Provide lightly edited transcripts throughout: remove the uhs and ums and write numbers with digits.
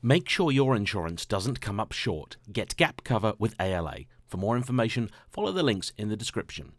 Make sure your insurance doesn't come up short. Get gap cover with ALA. For more information, follow the links in the description.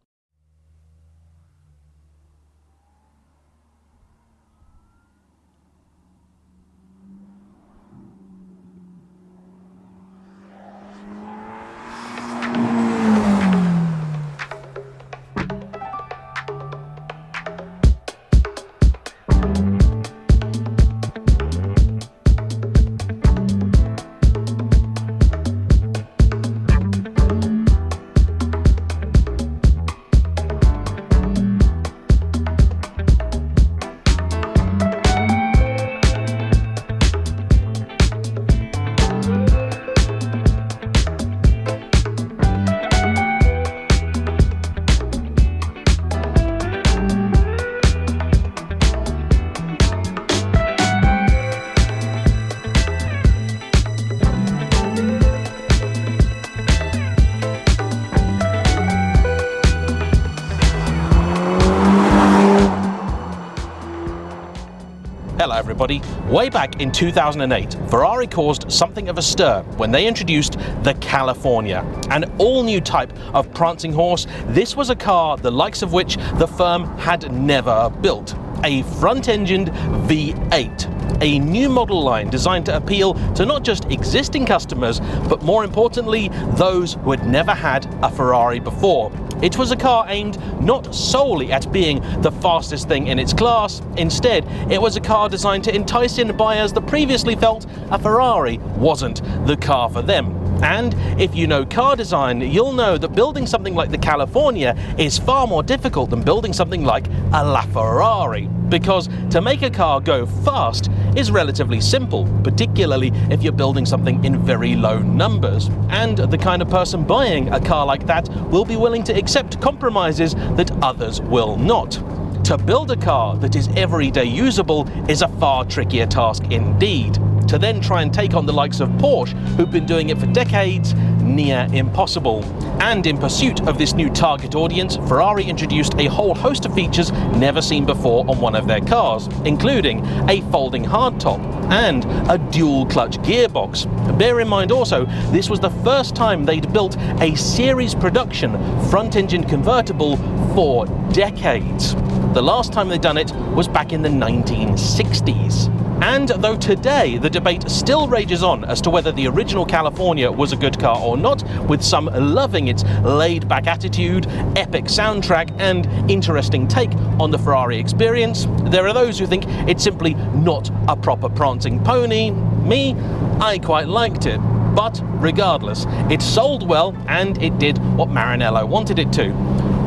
Hello everybody. Way back in 2008, Ferrari caused something of a stir when they introduced the California, an all-new type of prancing horse. This was a car the likes of which the firm had never built. A front-engined V8, a new model line designed to appeal to not just existing customers, but more importantly, those who had never had a Ferrari before. It was a car aimed not solely at being the fastest thing in its class. Instead, it was a car designed to entice in buyers that previously felt a Ferrari wasn't the car for them. And if you know car design, you'll know that building something like the California is far more difficult than building something like a LaFerrari, because to make a car go fast is relatively simple, particularly if you're building something in very low numbers. And the kind of person buying a car like that will be willing to accept compromises that others will not. To build a car that is everyday usable is a far trickier task indeed. To then try and take on the likes of Porsche, who've been doing it for decades, near impossible. And in pursuit of this new target audience, Ferrari introduced a whole host of features never seen before on one of their cars, including a folding hardtop and a dual clutch gearbox. Bear in mind also, this was the first time they'd built a series production front-engine convertible for decades. The last time they'd done it was back in the 1960s. And though today the debate still rages on as to whether the original California was a good car or not, with some loving its laid-back attitude, epic soundtrack, and interesting take on the Ferrari experience, there are those who think it's simply not a proper prancing pony. Me, I quite liked it. But regardless, it sold well and it did what Maranello wanted it to.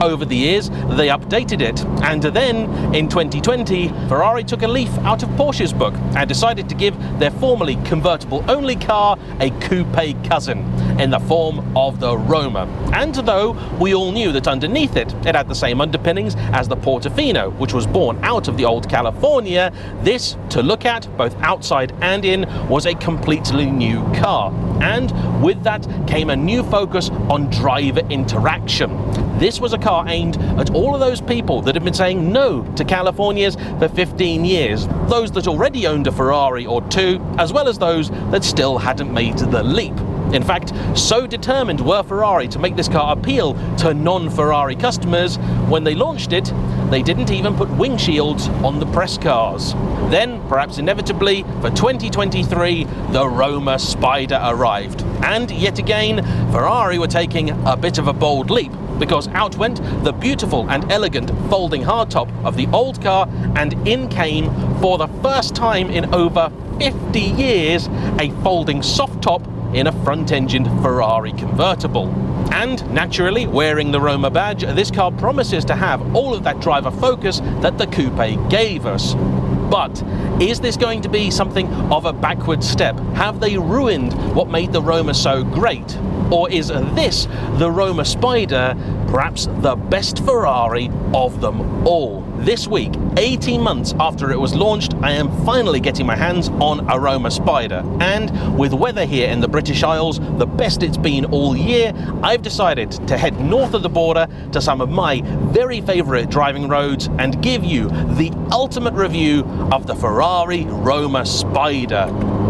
Over the years, they updated it, and then, in 2020, Ferrari took a leaf out of Porsche's book and decided to give their formerly convertible-only car a coupe cousin in the form of the Roma. And though we all knew that underneath it, it had the same underpinnings as the Portofino, which was born out of the old California, this, to look at, both outside and in, was a completely new car. And with that came a new focus on driver interaction. This was a car aimed at all of those people that had been saying no to Californias for 15 years, those that already owned a Ferrari or two, as well as those that still hadn't made the leap. In fact, so determined were Ferrari to make this car appeal to non-Ferrari customers, when they launched it, they didn't even put windshields on the press cars. Then, perhaps inevitably, for 2023, the Roma Spider arrived. And yet again, Ferrari were taking a bit of a bold leap, because out went the beautiful and elegant folding hardtop of the old car, and in came, for the first time in over 50 years, a folding soft top in a front-engined Ferrari convertible. And naturally, wearing the Roma badge, this car promises to have all of that driver focus that the coupe gave us. But is this going to be something of a backward step? Have they ruined what made the Roma so great? Or is this, the Roma Spider, perhaps the best Ferrari of them all? This week, 18 months after it was launched, I am finally getting my hands on a Roma Spider. And with weather here in the British Isles, the best it's been all year, I've decided to head north of the border to some of my very favourite driving roads and give you the ultimate review of the Ferrari Roma Spider.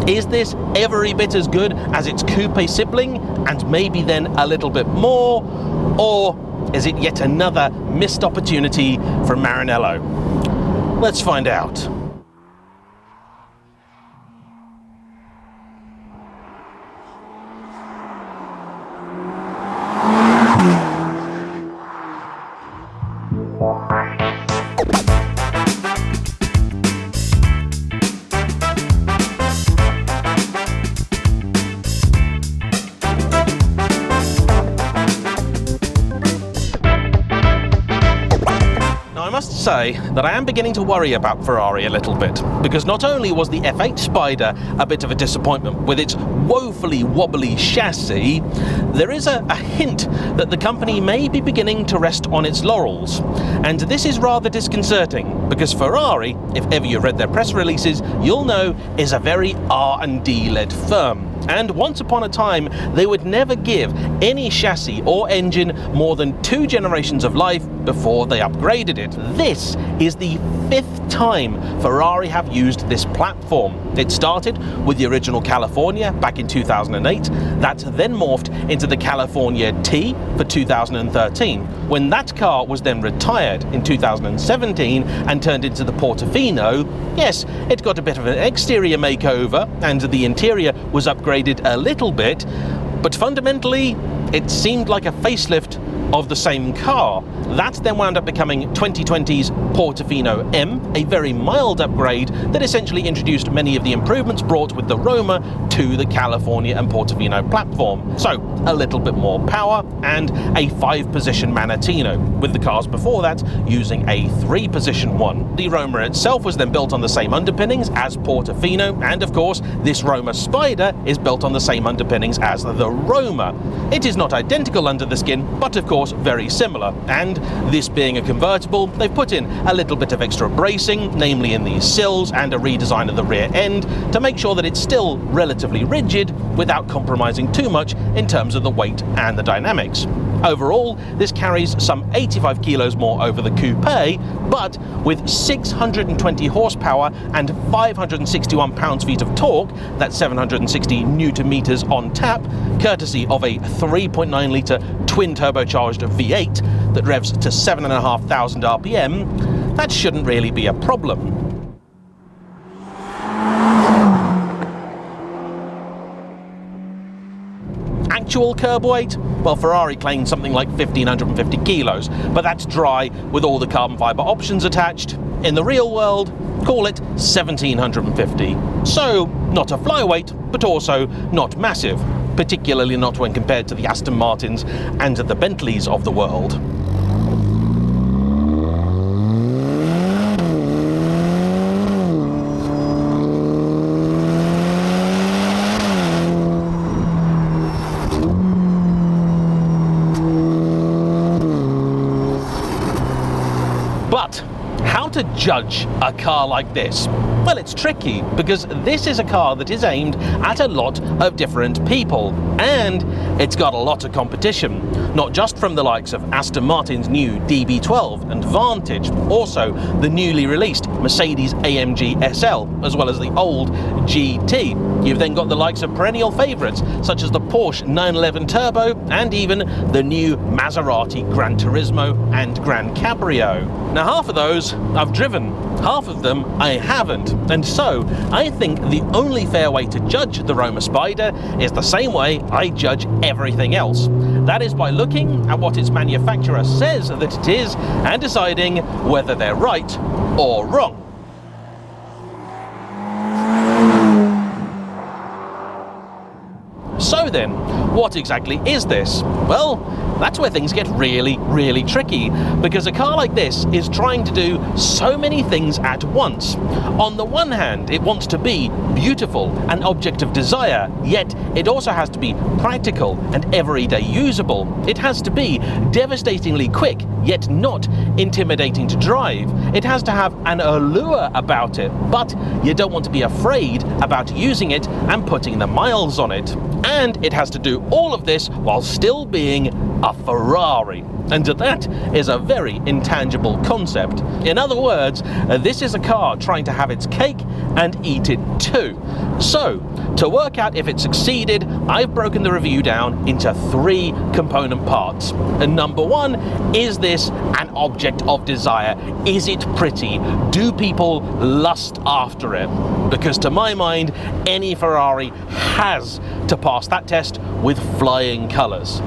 Is this every bit as good as its coupe sibling, and maybe then a little bit more? Or is it yet another missed opportunity from Maranello? Let's find out. I must say that I am beginning to worry about Ferrari a little bit, because not only was the F8 Spider a bit of a disappointment with its woefully wobbly chassis, there is a hint that the company may be beginning to rest on its laurels. And this is rather disconcerting, because Ferrari, if ever you've read their press releases, you'll know is a very R&D led firm. And once upon a time, they would never give any chassis or engine more than 2 generations of life before they upgraded it. This is the 5th time Ferrari have used this platform. It started with the original California back in 2008, that then morphed into the California T for 2013. When that car was then retired in 2017 and turned into the Portofino, yes, it got a bit of an exterior makeover and the interior was upgraded a little bit, but fundamentally it seemed like a facelift of the same car. That then wound up becoming 2020's Portofino M, a very mild upgrade that essentially introduced many of the improvements brought with the Roma to the California and Portofino platform. So a little bit more power and a 5-position Manettino, with the cars before that using a 3-position one. The Roma itself was then built on the same underpinnings as Portofino, and of course this Roma Spider is built on the same underpinnings as the Roma. It is not identical under the skin, but of course very similar, and this being a convertible, they've put in a little bit of extra bracing, namely in these sills, and a redesign of the rear end to make sure that it's still relatively rigid without compromising too much in terms of the weight and the dynamics. Overall, this carries some 85 kilos more over the coupe, but with 620 horsepower and 561 pounds-feet of torque, that's 760 newton-meters on tap, courtesy of a 3.9-litre twin-turbocharged V8 that revs to 7,500 RPM, that shouldn't really be a problem. Actual curb weight? Well, Ferrari claims something like 1,550 kilos, but that's dry with all the carbon fibre options attached. In the real world, call it 1,750. So, not a flyweight, but also not massive, particularly not when compared to the Aston Martins and the Bentleys of the world. But how to judge a car like this? Well, it's tricky, because this is a car that is aimed at a lot of different people, and it's got a lot of competition, not just from the likes of Aston Martin's new DB12 and Vantage, also the newly released Mercedes-AMG SL, as well as the old GT. You've then got the likes of perennial favourites, such as the Porsche 911 Turbo, and even the new Maserati Gran Turismo and Gran Cabrio. Now, half of those I've driven, half of them I haven't, and so I think the only fair way to judge the Roma Spider is the same way I judge everything else. That is by looking at what its manufacturer says that it is and deciding whether they're right or wrong. So then, what exactly is this? Well, that's where things get really, really tricky, because a car like this is trying to do so many things at once. On the one hand, it wants to be beautiful, an object of desire, yet it also has to be practical and everyday usable. It has to be devastatingly quick, yet not intimidating to drive. It has to have an allure about it, but you don't want to be afraid about using it and putting the miles on it. And it has to do all of this while still being a Ferrari. And that is a very intangible concept. In other words, this is a car trying to have its cake and eat it too. So, to work out if it succeeded, I've broken the review down into 3 component parts. And number 1, is this an object of desire? Is it pretty? Do people lust after it? Because to my mind, any Ferrari has to pass that test with flying colours.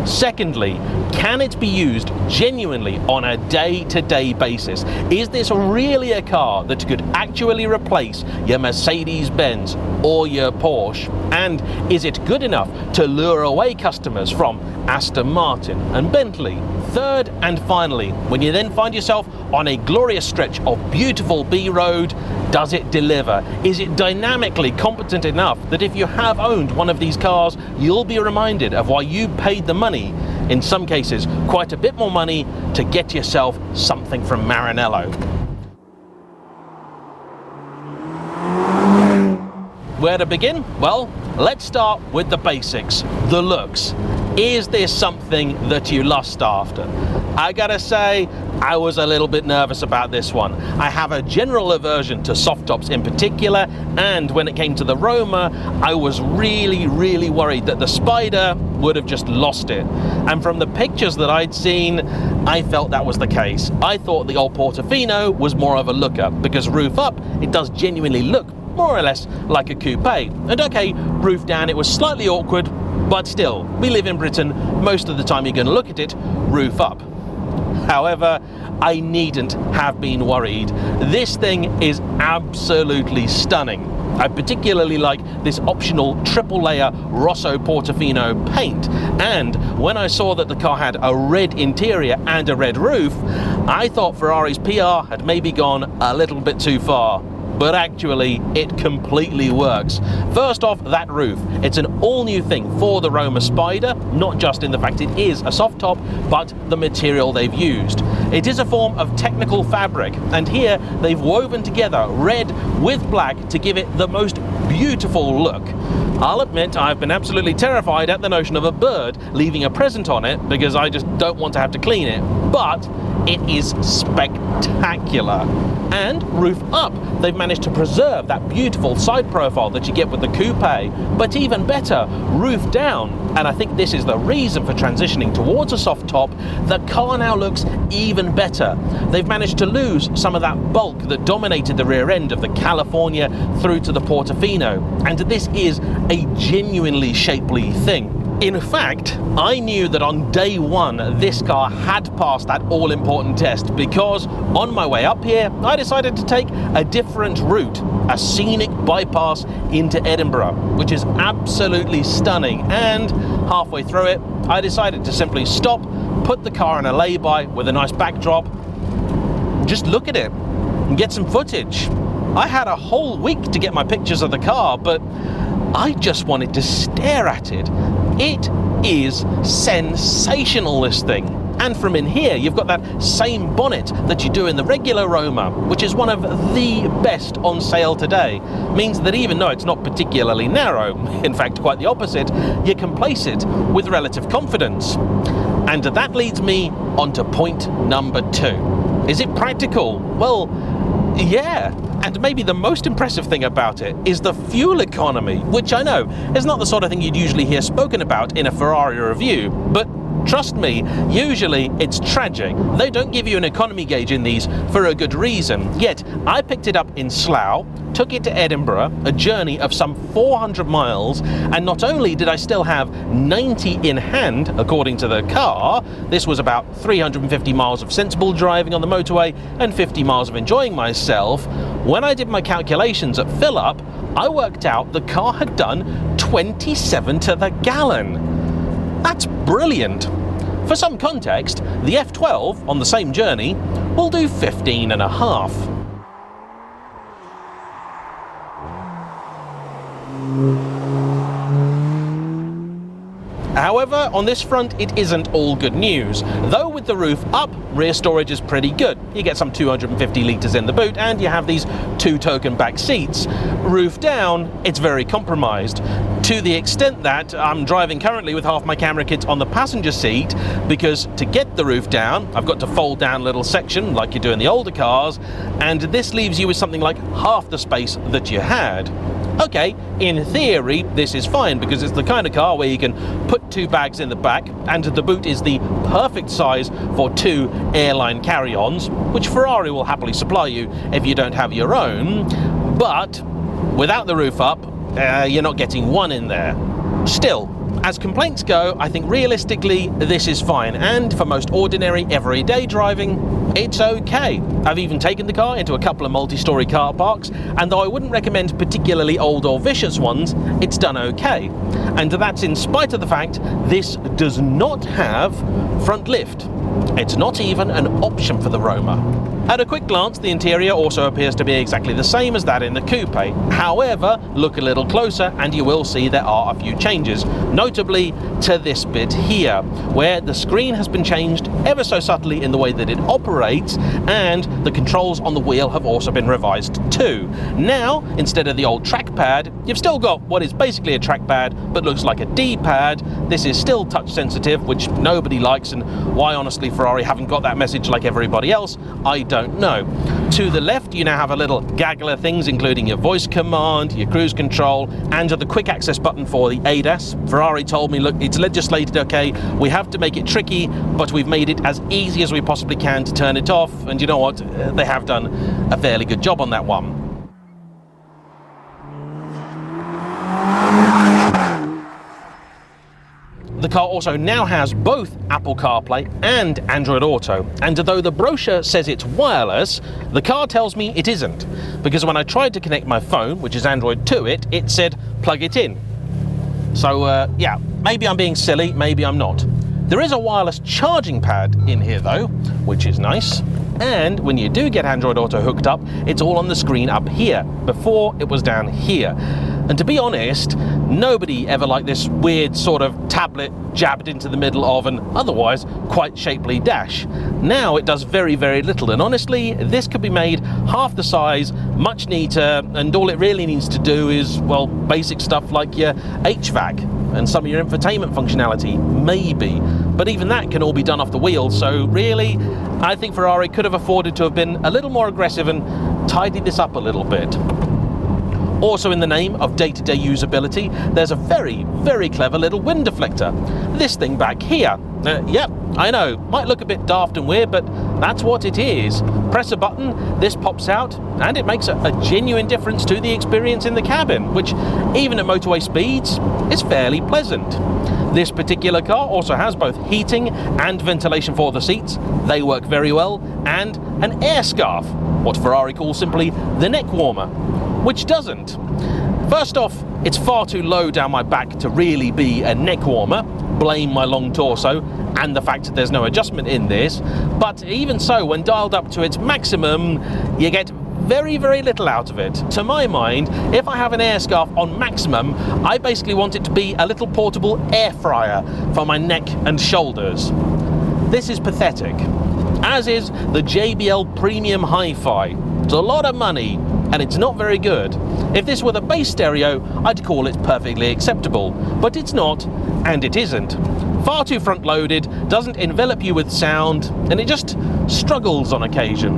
Secondly, can it be used genuinely on a day-to-day basis? Is this really a car that could actually replace your Mercedes-Benz or your Porsche? And is it good enough to lure away customers from Aston Martin and Bentley? Third and finally, when you then find yourself on a glorious stretch of beautiful B road, does it deliver? Is it dynamically competent enough that if you have owned one of these cars, you'll be reminded of why you paid the money, in some cases quite a bit more money, to get yourself something from Maranello? Where to begin? Well, let's start with the basics, the looks. Is this something that you lust after? I gotta say, I was a little bit nervous about this one. I have a general aversion to soft tops in particular, and when it came to the Roma, I was really worried that the Spider would have just lost it. And from the pictures that I'd seen, I felt that was the case. I thought the old Portofino was more of a looker, because roof up, it does genuinely look more or less like a coupe. And okay, roof down, it was slightly awkward, but still, we live in Britain, most of the time you're going to look at it roof up. However, I needn't have been worried. This thing is absolutely stunning. I particularly like this optional triple layer Rosso Portofino paint, and when I saw that the car had a red interior and a red roof, I thought Ferrari's PR had maybe gone a little bit too far. But actually, it completely works. First off, that roof. It's an all-new thing for the Roma Spider, not just in the fact it is a soft top, but the material they've used. It is a form of technical fabric, and here they've woven together red with black to give it the most beautiful look. I'll admit I've been absolutely terrified at the notion of a bird leaving a present on it, because I just don't want to have to clean it, but it is spectacular. And roof up, they've managed to preserve that beautiful side profile that you get with the coupe, but even better, roof down. And I think this is the reason for transitioning towards a soft top. The car now looks even better. They've managed to lose some of that bulk that dominated the rear end of the California through to the Portofino, and this is a genuinely shapely thing. In fact, I knew that on day 1 this car had passed that all-important test, because on my way up here I decided to take a different route, a scenic bypass into Edinburgh, which is absolutely stunning, and halfway through it I decided to simply stop, put the car in a lay-by with a nice backdrop, just look at it and get some footage. I had a whole week to get my pictures of the car, but I just wanted to stare at it. It is sensational, this thing. And from in here, you've got that same bonnet that you do in the regular Roma, which is one of the best on sale today. Means that even though it's not particularly narrow, in fact quite the opposite, you can place it with relative confidence. And that leads me on to point number 2. Is it practical? Well, yeah. And maybe the most impressive thing about it is the fuel economy, which I know is not the sort of thing you'd usually hear spoken about in a Ferrari review, but trust me, usually it's tragic. They don't give you an economy gauge in these for a good reason. Yet, I picked it up in Slough, took it to Edinburgh, a journey of some 400 miles, and not only did I still have 90 in hand, according to the car, this was about 350 miles of sensible driving on the motorway and 50 miles of enjoying myself. When I did my calculations at fill up, I worked out the car had done 27 to the gallon. That's brilliant. For some context, the F12 on the same journey will do 15.5. However, on this front, it isn't all good news. Though with the roof up, rear storage is pretty good. You get some 250 litres in the boot, and you have these 2 token back seats. Roof down, it's very compromised. to the extent that I'm driving currently with half my camera kit on the passenger seat, because to get the roof down, I've got to fold down a little section like you do in the older cars, and this leaves you with something like half the space that you had. Okay, in theory, this is fine because it's the kind of car where you can put 2 bags in the back, and the boot is the perfect size for 2 airline carry-ons, which Ferrari will happily supply you if you don't have your own. But without the roof up, you're not getting one in there. Still, as complaints go, I think realistically this is fine, and for most ordinary everyday driving, it's okay. I've even taken the car into a couple of multi-storey car parks, and though I wouldn't recommend particularly old or vicious ones, it's done okay. And that's in spite of the fact this does not have front lift. It's not even an option for the Roma. At a quick glance, the interior also appears to be exactly the same as that in the coupe. However, look a little closer and you will see there are a few changes, notably to this bit here, where the screen has been changed ever so subtly in the way that it operates, and the controls on the wheel have also been revised too. Now, instead of the old trackpad, you've still got what is basically a trackpad but looks like a D-pad. This is still touch sensitive, which nobody likes, and why honestly Ferrari haven't got that message like everybody else, I don't know. To the left you now have a little gaggle of things, including your voice command, your cruise control, and the quick access button for the ADAS. Ferrari told me, look, it's legislated okay, we have to make it tricky, but we've made it as easy as we possibly can to turn it off, and you know what, they have done a fairly good job on that one. The car also now has both Apple CarPlay and Android Auto, and though the brochure says it's wireless, the car tells me it isn't, because when I tried to connect my phone, which is Android, to it, it said plug it in. So yeah, maybe I'm being silly, maybe I'm not. There is a wireless charging pad in here though, which is nice. And when you do get Android Auto hooked up, it's all on the screen up here. Before, it was down here. And to be honest, nobody ever liked this weird sort of tablet jabbed into the middle of an otherwise quite shapely dash. Now it does very, very little, and honestly, this could be made half the size, much neater, and all it really needs to do is, well, basic stuff like your HVAC and some of your infotainment functionality, maybe. But even that can all be done off the wheel, so really, I think Ferrari could have afforded to have been a little more aggressive and tidied this up a little bit. Also in the name of day-to-day usability, there's a very, very clever little wind deflector. This thing back here. Yep, I know, might look a bit daft and weird, but that's what it is. Press a button, this pops out, and it makes a genuine difference to the experience in the cabin, which, even at motorway speeds, is fairly pleasant. This particular car also has both heating and ventilation for the seats. They work very well, and an air scarf, what Ferrari calls simply the neck warmer, which doesn't. First off, it's far too low down my back to really be a neck warmer. Blame my long torso and the fact that there's no adjustment in this. But even so, when dialed up to its maximum, you get very, very little out of it. To my mind, if I have an air scarf on maximum, I basically want it to be a little portable air fryer for my neck and shoulders. This is pathetic. As is the JBL Premium Hi-Fi. It's a lot of money, and it's not very good. If this were the base stereo, I'd call it perfectly acceptable, but it's not, and it isn't. Far too front-loaded, doesn't envelop you with sound, and it just struggles on occasion.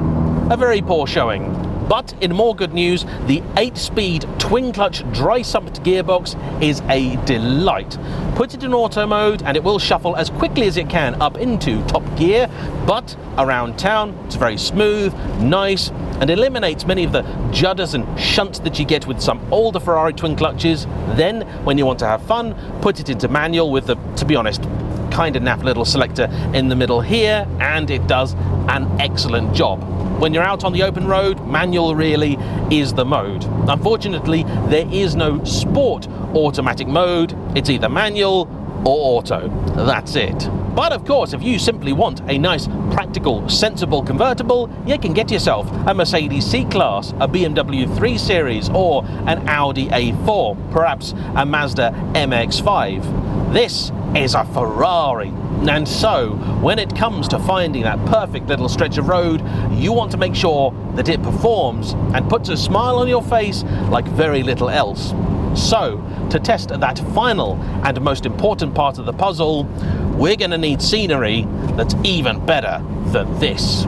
A very poor showing. But in more good news, the 8-speed twin-clutch dry-sumped gearbox is a delight. Put it in auto mode and it will shuffle as quickly as it can up into top gear, but around town it's very smooth, nice, and eliminates many of the judders and shunts that you get with some older Ferrari twin clutches. Then, when you want to have fun, put it into manual with the, to be honest, kind of naff little selector in the middle here, and it does an excellent job. When you're out on the open road, manual really is the mode. Unfortunately, there is no sport automatic mode. It's either manual or auto. That's it. But of course, if you simply want a nice, practical, sensible convertible, you can get yourself a Mercedes C-Class, a BMW 3 Series, or an Audi A4, perhaps a Mazda MX-5. This is a Ferrari. And so, when it comes to finding that perfect little stretch of road, you want to make sure that it performs and puts a smile on your face like very little else. So, to test that final and most important part of the puzzle, we're going to need scenery that's even better than this.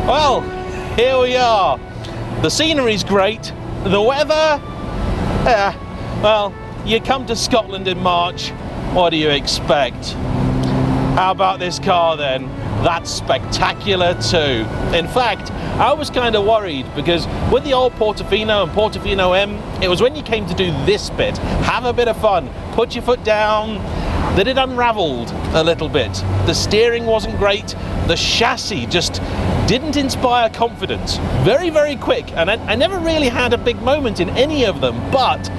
Well, here we are. The scenery's great. The weather, well, you come to Scotland in March, what do you expect? How about this car then? That's spectacular too. In fact, I was kind of worried because with the old Portofino and Portofino M, it was when you came to do this bit, have a bit of fun, put your foot down, that it unraveled a little bit. The steering wasn't great, the chassis just didn't inspire confidence. Very, very quick, and I never really had a big moment in any of them, but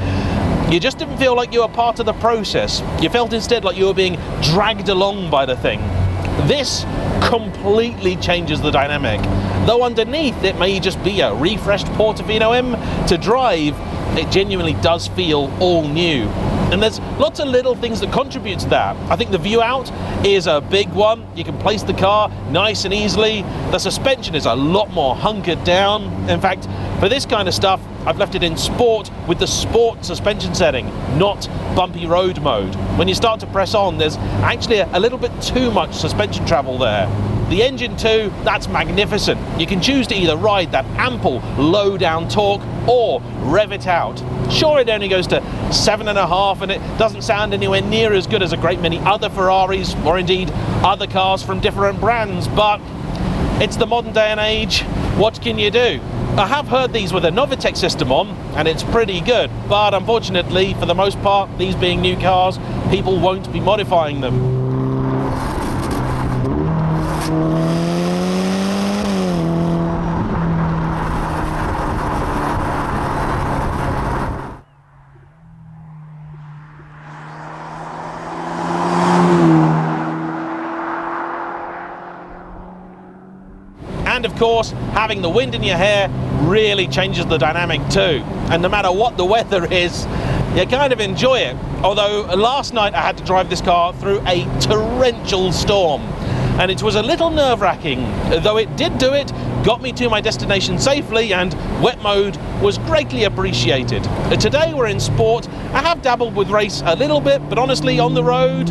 you just didn't feel like you were part of the process. You felt instead like you were being dragged along by the thing. This completely changes the dynamic. Though underneath it may just be a refreshed Portofino M to drive, it genuinely does feel all new. And there's lots of little things that contribute to that. I think the view out is a big one. You can place the car nice and easily. The suspension is a lot more hunkered down. In fact, for this kind of stuff, I've left it in sport with the sport suspension setting, not bumpy road mode. When you start to press on, there's actually a little bit too much suspension travel there. The engine too, that's magnificent. You can choose to either ride that ample low down torque or rev it out. Sure, it only goes to 7.5 and it doesn't sound anywhere near as good as a great many other Ferraris or indeed other cars from different brands, but it's the modern day and age. What can you do? I have heard these with a NOVE system on and it's pretty good, but unfortunately for the most part, these being new cars, people won't be modifying them. And of course, having the wind in your hair really changes the dynamic too. And no matter what the weather is, you kind of enjoy it. Although last night I had to drive this car through a torrential storm. And it was a little nerve-wracking, though it did do it, got me to my destination safely, and wet mode was greatly appreciated. Today we're in sport. I have dabbled with race a little bit, but honestly, on the road,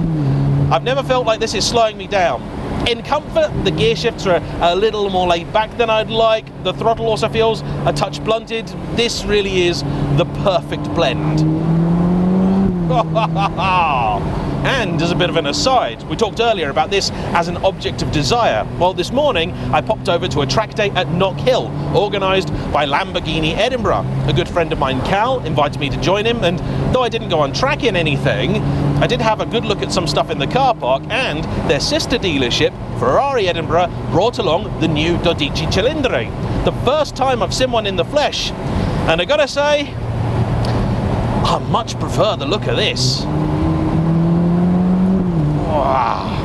I've never felt like this is slowing me down. In comfort, the gear shifts are a little more laid back than I'd like. The throttle also feels a touch blunted. This really is the perfect blend. And as a bit of an aside, we talked earlier about this as an object of desire. Well, this morning I popped over to a track day at Knock Hill, organised by Lamborghini Edinburgh. A good friend of mine, Cal, invited me to join him, and though I didn't go on track in anything, I did have a good look at some stuff in the car park, and their sister dealership, Ferrari Edinburgh, brought along the new 12 Cilindri. The first time I've seen one in the flesh, and I gotta say, I much prefer the look of this. Wow.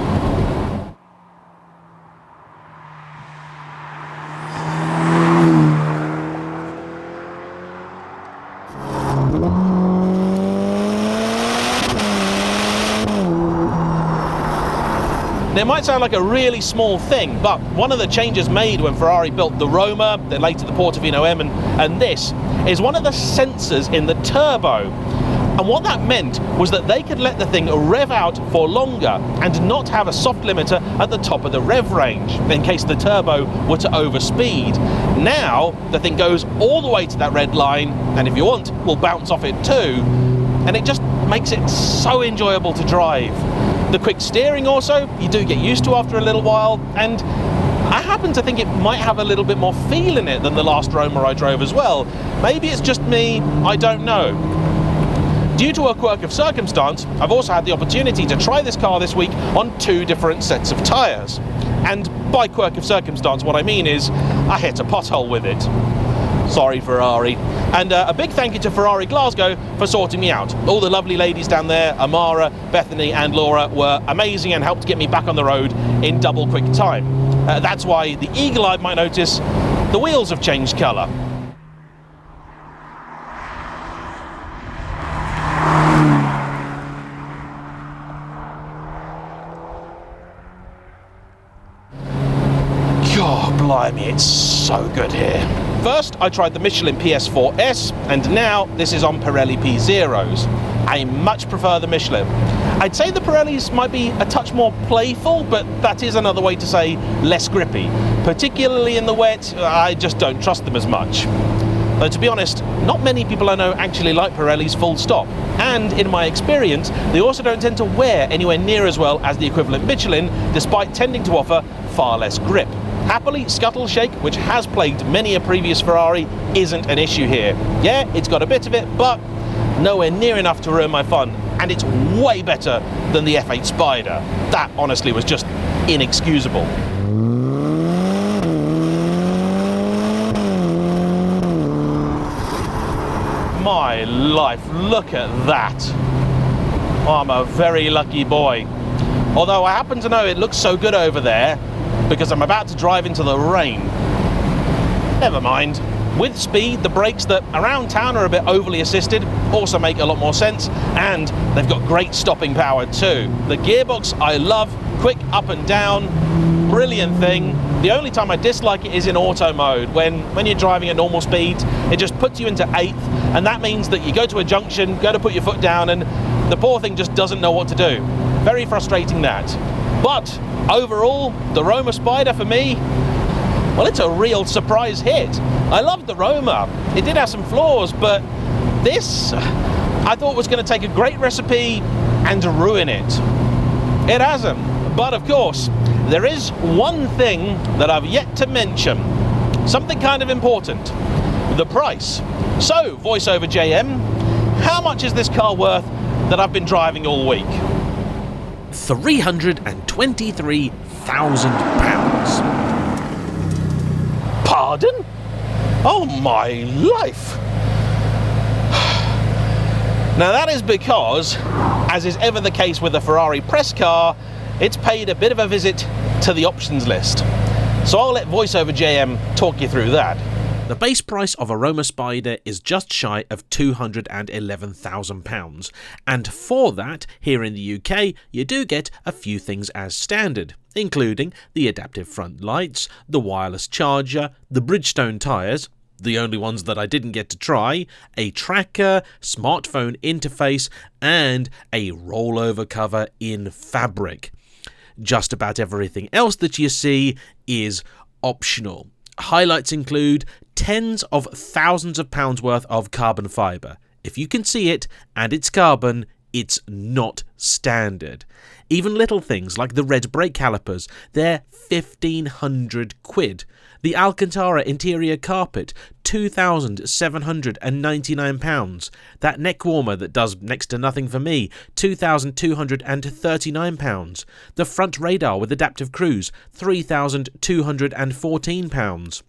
it might sound like a really small thing, but one of the changes made when Ferrari built the Roma, then later the Portofino M, and this, is one of the sensors in the turbo. And what that meant was that they could let the thing rev out for longer and not have a soft limiter at the top of the rev range in case the turbo were to overspeed. Now, the thing goes all the way to that red line, and if you want, will bounce off it too. And it just makes it so enjoyable to drive. The quick steering also, you do get used to after a little while, and I happen to think it might have a little bit more feel in it than the last Roma I drove as well. Maybe it's just me, I don't know. Due to a quirk of circumstance, I've also had the opportunity to try this car this week on 2 different sets of tyres. And by quirk of circumstance, what I mean is I hit a pothole with it. Sorry, Ferrari. And a big thank you to Ferrari Glasgow for sorting me out. All the lovely ladies down there, Amara, Bethany and Laura, were amazing and helped get me back on the road in double quick time. That's why the eagle-eyed might notice the wheels have changed colour. God blimey, it's so good here. First, I tried the Michelin PS4S, and now this is on Pirelli P0s. I much prefer the Michelin. I'd say the Pirellis might be a touch more playful, but that is another way to say less grippy. Particularly in the wet, I just don't trust them as much. Though to be honest, not many people I know actually like Pirellis full stop. And in my experience, they also don't tend to wear anywhere near as well as the equivalent Michelin, despite tending to offer far less grip. Happily, scuttle shake, which has plagued many a previous Ferrari, isn't an issue here. Yeah, it's got a bit of it, but nowhere near enough to ruin my fun. And it's way better than the F8 Spider. That honestly was just inexcusable. My life, look at that. I'm a very lucky boy. Although I happen to know it looks so good over there because I'm about to drive into the rain. Never mind. With speed, the brakes that around town are a bit overly assisted also make a lot more sense, and they've got great stopping power too. The gearbox I love, quick up and down, brilliant thing. The only time I dislike it is in auto mode, when you're driving at normal speeds, it just puts you into 8th, and that means that you go to a junction, go to put your foot down, and the poor thing just doesn't know what to do. Very frustrating that. But overall, the Roma Spider for me, well, it's a real surprise hit. I loved the Roma. It did have some flaws, but this, I thought was going to take a great recipe and ruin it. It hasn't. But of course, there is one thing that I've yet to mention. Something kind of important. The price. So, voiceover JayEmm, how much is this car worth that I've been driving all week? £323,000. Pardon? Oh my life! Now that is because, as is ever the case with a Ferrari press car, it's paid a bit of a visit to the options list. So I'll let voiceover JayEmm talk you through that. The base price of a Roma Spider is just shy of £211,000, and for that, here in the UK, you do get a few things as standard, including the adaptive front lights, the wireless charger, the Bridgestone tyres, the only ones that I didn't get to try, a tracker, smartphone interface, and a rollover cover in fabric. Just about everything else that you see is optional. Highlights include tens of thousands of pounds worth of carbon fibre. If you can see it and it's carbon, it's not standard. Even little things like the red brake calipers, they're £1,500. The Alcantara interior carpet, £2,799. That neck warmer that does next to nothing for me, £2,239. The front radar with adaptive cruise, £3,214.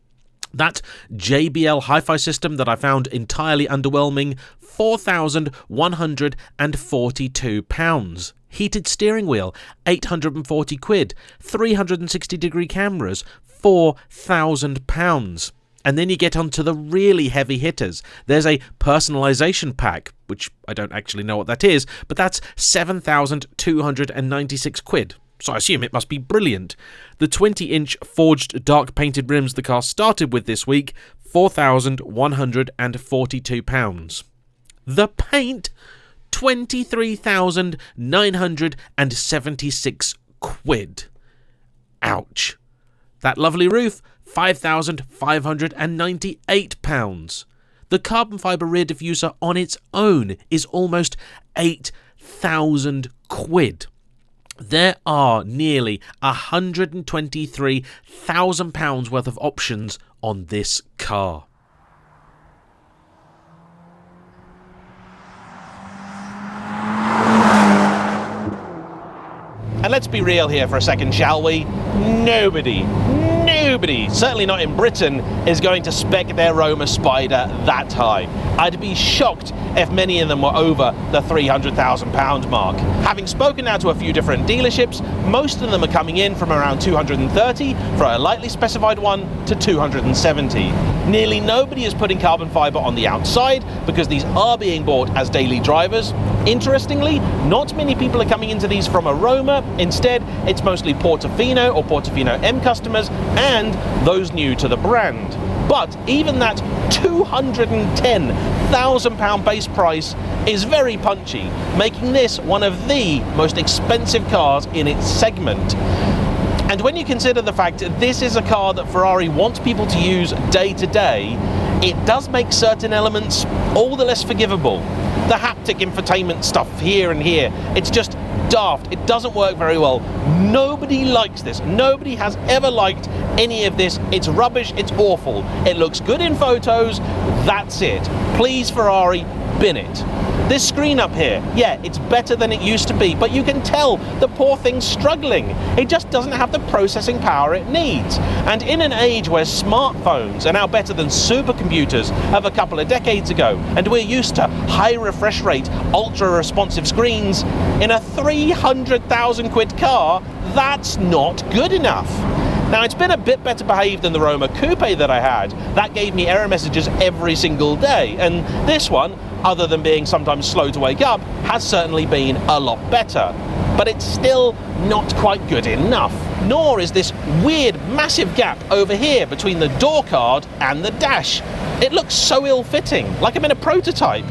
That JBL hi-fi system that I found entirely underwhelming, £4,142. Heated steering wheel, £840. 360-degree cameras, £4,000. And then you get onto the really heavy hitters. There's a personalisation pack, which I don't actually know what that is, but that's £7,296. so I assume it must be brilliant. The 20-inch forged dark painted rims the car started with this week, £4,142. The paint, £23,976. Ouch. That lovely roof, £5,598. The carbon fibre rear diffuser on its own is almost £8,000. There are nearly £123,000 worth of options on this car. And let's be real here for a second, shall we? Nobody, certainly not in Britain, is going to spec their Roma Spider that high. I'd be shocked if many of them were over the £300,000 mark. Having spoken now to a few different dealerships, most of them are coming in from around 230 for a lightly specified one to 270. Nearly nobody is putting carbon fibre on the outside because these are being bought as daily drivers. Interestingly, not many people are coming into these from a Roma. Instead, it's mostly Portofino or Portofino M customers and those new to the brand. But even that £210,000 base price is very punchy, making this one of the most expensive cars in its segment. And when you consider the fact that this is a car that Ferrari wants people to use day to day, it does make certain elements all the less forgivable. The haptic infotainment stuff here and here, it's just daft. It doesn't work very well. Nobody likes this. Nobody has ever liked any of this. It's rubbish. It's awful. It looks good in photos. That's it. Please, Ferrari, bin it. This screen up here, yeah, it's better than it used to be, but you can tell the poor thing's struggling. It just doesn't have the processing power it needs. And in an age where smartphones are now better than supercomputers of a couple of decades ago, and we're used to high refresh rate, ultra responsive screens, in a 300,000 quid car, that's not good enough. Now, it's been a bit better behaved than the Roma Coupe that I had. That gave me error messages every single day, and this one, other than being sometimes slow to wake up, has certainly been a lot better. But it's still not quite good enough. Nor is this weird massive gap over here between the door card and the dash. It looks so ill-fitting, like I'm in a prototype,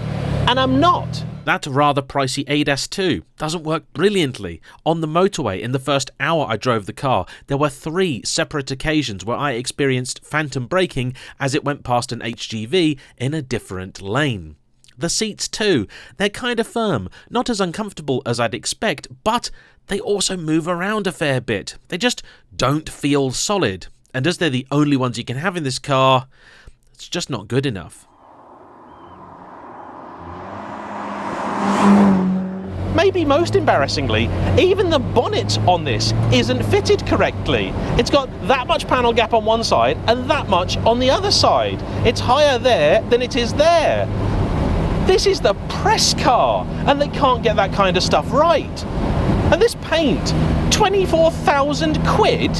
and I'm not. That rather pricey ADAS 2 doesn't work brilliantly. On the motorway, in the first hour I drove the car, there were 3 separate occasions where I experienced phantom braking as it went past an HGV in a different lane. The seats too, they're kind of firm, not as uncomfortable as I'd expect, but they also move around a fair bit. They just don't feel solid. And as they're the only ones you can have in this car, it's just not good enough. Maybe most embarrassingly, even the bonnet on this isn't fitted correctly. It's got that much panel gap on one side and that much on the other side. It's higher there than it is there. This is the press car, and they can't get that kind of stuff right. And this paint, 24,000 quid?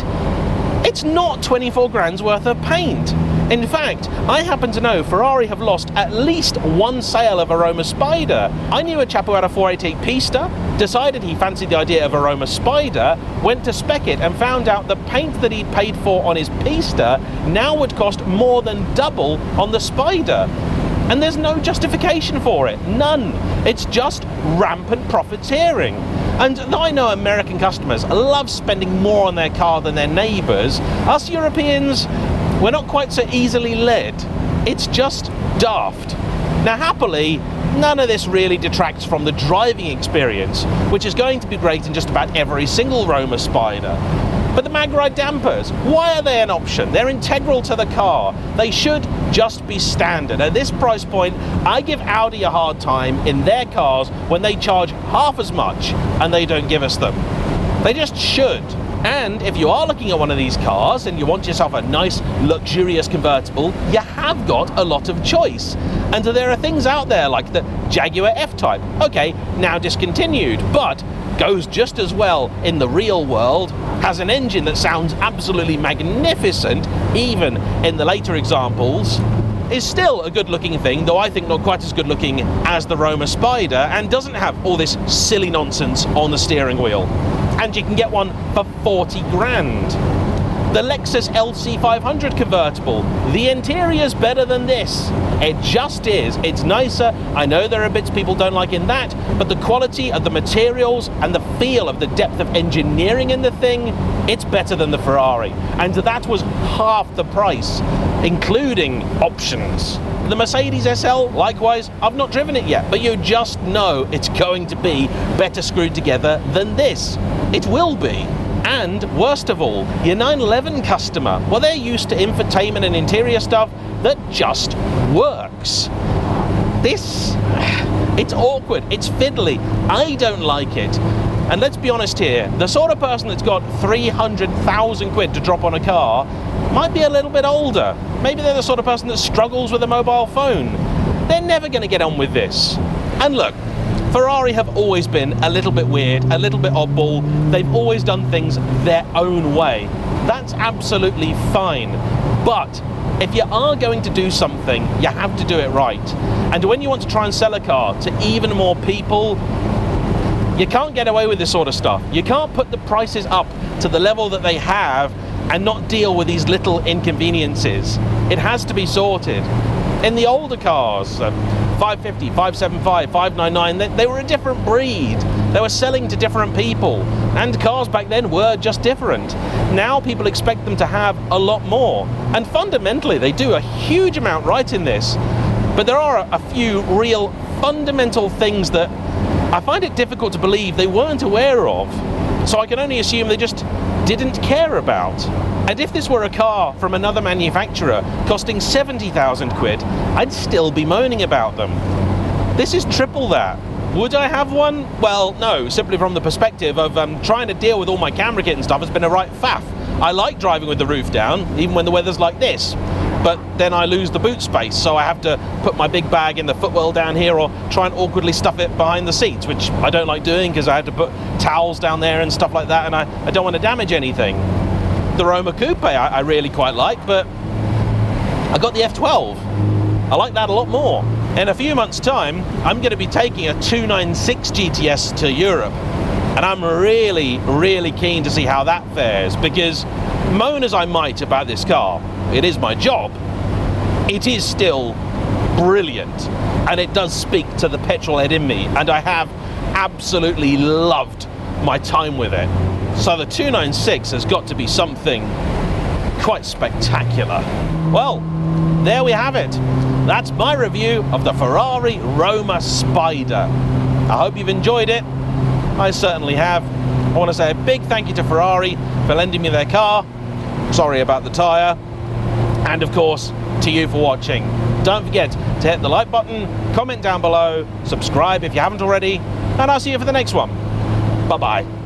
It's not 24 grand's worth of paint. In fact, I happen to know Ferrari have lost at least one sale of a Roma Spider. I knew a chap who had a 488 Pista, decided he fancied the idea of a Roma Spider, went to spec it and found out the paint that he'd paid for on his Pista now would cost more than double on the Spider. And there's no justification for it, none. It's just rampant profiteering. And though I know American customers love spending more on their car than their neighbours, us Europeans, we're not quite so easily led. It's just daft. Now happily, none of this really detracts from the driving experience, which is going to be great in just about every single Roma Spider. But the mag-ride dampers, why are they an option? They're integral to the car. They should just be standard. At this price point, I give Audi a hard time in their cars when they charge half as much and they don't give us them. They just should. And if you are looking at one of these cars and you want yourself a nice, luxurious convertible, you have got a lot of choice. And there are things out there like the Jaguar F-Type. Okay, now discontinued, but goes just as well in the real world, has an engine that sounds absolutely magnificent, even in the later examples, is still a good-looking thing, though I think not quite as good-looking as the Roma Spider, and doesn't have all this silly nonsense on the steering wheel. and you can get one for 40 grand. The Lexus LC500 convertible, the interior's better than this. It just is. It's nicer. I know there are bits people don't like in that, but the quality of the materials and the feel of the depth of engineering in the thing, it's better than the Ferrari. And that was half the price, including options. The Mercedes SL, likewise, I've not driven it yet, but you just know it's going to be better screwed together than this. It will be. And worst of all, your 911 customer, well, they're used to infotainment and interior stuff that just works. This, it's awkward, it's fiddly, I don't like it. And let's be honest here, the sort of person that's got 300,000 quid to drop on a car might be a little bit older. Maybe they're the sort of person that struggles with a mobile phone. They're never going to get on with this. And look, Ferrari have always been a little bit weird, a little bit oddball. They've always done things their own way. That's absolutely fine. But if you are going to do something, you have to do it right. And when you want to try and sell a car to even more people, you can't get away with this sort of stuff. You can't put the prices up to the level that they have and not deal with these little inconveniences. It has to be sorted. In the older cars, 550, 575, 599, they were a different breed. They were selling to different people, and cars back then were just different. Now people expect them to have a lot more, and fundamentally they do a huge amount right in this. But there are a few real fundamental things that I find it difficult to believe they weren't aware of. So I can only assume they just didn't care about. And if this were a car from another manufacturer costing 70,000 quid, I'd still be moaning about them. This is triple that. Would I have one? Well, no, simply from the perspective of trying to deal with all my camera kit and stuff has been a right faff. I like driving with the roof down, even when the weather's like this. But then I lose the boot space, so I have to put my big bag in the footwell down here or try and awkwardly stuff it behind the seats, which I don't like doing because I have to put towels down there and stuff like that, and I don't want to damage anything. The Roma Coupe I really quite like, but I got the F12. I like that a lot more. In a few months' time, I'm going to be taking a 296 GTS to Europe, and I'm really, really keen to see how that fares, because moan as I might about this car, it is my job, it is still brilliant, and it does speak to the petrol head in me, and I have absolutely loved my time with it. So the 296 has got to be something quite spectacular. Well, there we have it. That's my review of the Ferrari Roma Spider. I hope you've enjoyed it. I certainly have. I want to say a big thank you to Ferrari for lending me their car. Sorry about the tyre. And of course, to you for watching. Don't forget to hit the like button, comment down below, subscribe if you haven't already, and I'll see you for the next one. Bye-bye.